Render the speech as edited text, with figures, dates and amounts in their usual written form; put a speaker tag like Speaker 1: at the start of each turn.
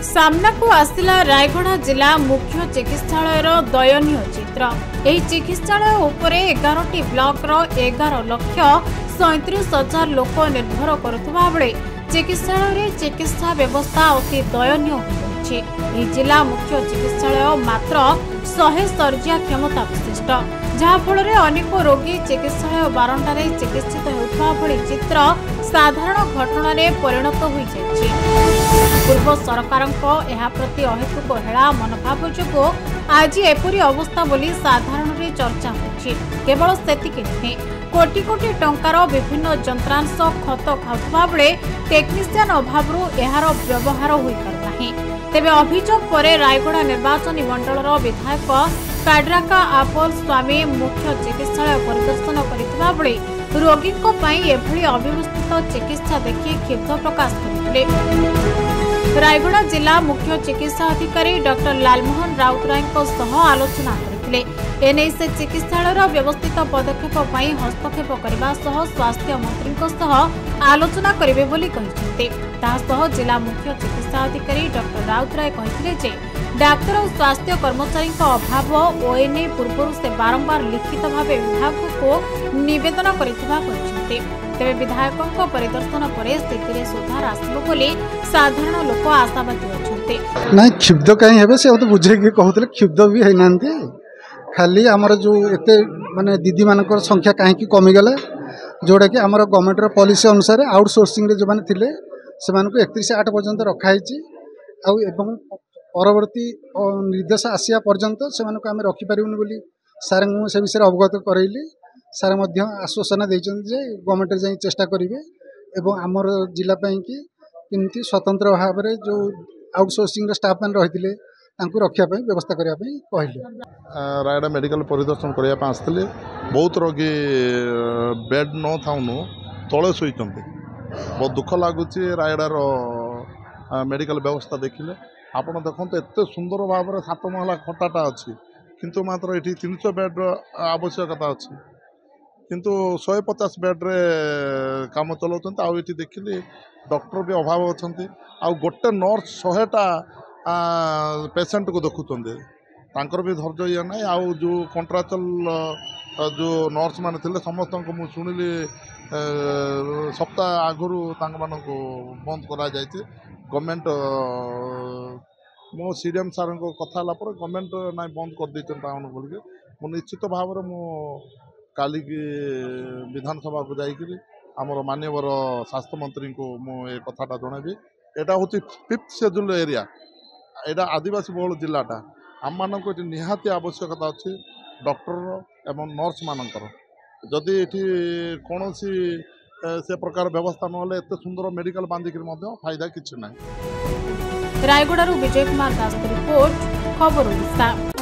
Speaker 1: सामना को आसिला रायगढ़ जिला मुख्य चिकित्सालय दयनीय चित्र। यह चिकित्सालय उपरे 11टी ब्लॉक 11,37,000 लोक निर्भर करुवा बेले चिकित्सालय चिकित्सा व्यवस्था अति दयनीय हो रही। जिला मुख्य चिकित्सालय मात्र 100 शଯ୍या क्षमता विशिष्ट, जहाँफल अनेक रोगी चिकित्सालय बारंडार चिकित्सित होता भली चित्र साधारण घटना परिणत हो जाए। पूर्व सरकार प्रति अहेतुक हेला मनोभाव जो आज एपरी अवस्था बोली साधारण चर्चा होछि। केवल सेतिक नुहे, कोटी कोटी टंकार विभिन्न जंत्रांश खत खाउथबा बेले टेक्निशियन अभाव यार व्यवहार हो पारना। तेबे अभियोग पर रायगढ़ निर्वाचन मंडल विधायक काड्राका आपल स्वामी मुख्य चिकित्सालय परिदर्शन करथिबा बेले रोगी एभली अव्यवस्थित चिकित्सा देखि क्षुब्ध प्रकाश करथिले। रायगढ़ जिला मुख्य चिकित्सा अधिकारी डॉक्टर लालमोहन राउतराय आलोचना करथिले। एने से चिकित्सालय व्यवस्थित पदक्षेप हस्तक्षेप करने स्वास्थ्य मंत्री आलोचना करेंगे बोली कहिसेंते। जिला मुख्य चिकित्सा अधिकारी डॉक्टर राउतराय कहिथिले जे डाक्तर और स्वास्थ्य कर्मचारी अभाव ओएनए पूर्व से बारंबार लिखित भाव विभाग को निवेदन करथिबा कहिसेंते। तेबे विधायकों परिदर्शन पर स्थिति सुधार आसब बोली साधारण लोक आशावादी अछंते।
Speaker 2: नहीं क्षुब्ध कहीं हेबे से तो बुझे के कहउतले क्षुब्ध भी है नांती। खाली आमर जो एते माने दीदी मानकर संख्या कहीं कमी गला, जोड़ा कि आमर गवर्नमेंट पॉलिसी अनुसार आउटसोर्सिंग रे जो माने थिले से मानको 31/8 पर्यंत रखा हिची आउ एवं परवर्ती निर्देश आसिया पर्यंत से मानको आमे रखि परिबुनी बोली सारे मु से विषय अवगत करैली। सारे मध्य आश्वासन दैछन जे गवर्नमेंट जाई चेष्टा करिवे एवं आमर जिला पई कि किंति स्वतंत्र भाव रे जो आउटसोर्सिंग रे स्टाफ मान रहिथिले तांकु रखिया पई व्यवस्था करिया पई कहले।
Speaker 3: रायगढ़ मेडिकल परिदर्शन करिया पई आस्थिले। बहुत रोगी बेड न थाउनु तळे सोइचंते। बहुत दुख लागुची रायगढ़ मेडिकल व्यवस्था देखिले। आपण देखंते एते सुंदर भाव रे 7 महला खटाटा अछि, किंतु मात्र एठी 300 बेड आवश्यकता अछि, किंतु 150 बेड रे काम चलाउछंते। आ एठी देखिले डॉक्टर भी अभाव अछंती। आ गोटे नर्स 100टा पेशेंट को देखुचंदे, तांकर भी धैर्य या ना। आउ जो कॉन्ट्राक्चुअल जो नर्स माने थिले समस्त को मु सुनिली सप्ताह आगुरु तांग मानको बंद करा जायछि। गवर्नमेंट मो सीएम सर को कथा ला पर गवर्नमेंट ना बंद कर दैछन तावन बोल के मु निश्चित भाव रे मु काली की विधानसभा को जाइकरी हमर माननीय स्वास्थ्य मंत्री को मु ए कथाटा जणाबी। एटा होछि 5th शेड्यूल एरिया, एटा आदिवासी बहुल जिलाटा। आम मानक निहाती आवश्यकता अच्छी डॉक्टर एवं नर्स मानकर। जदि ये कौन से प्रकार व्यवस्था ना एत सुंदर मेडिकल बांधिक फायदा किसी ना।
Speaker 1: रायगढ़ विजय कुमार दास रिपोर्ट, खबर ओडिशा।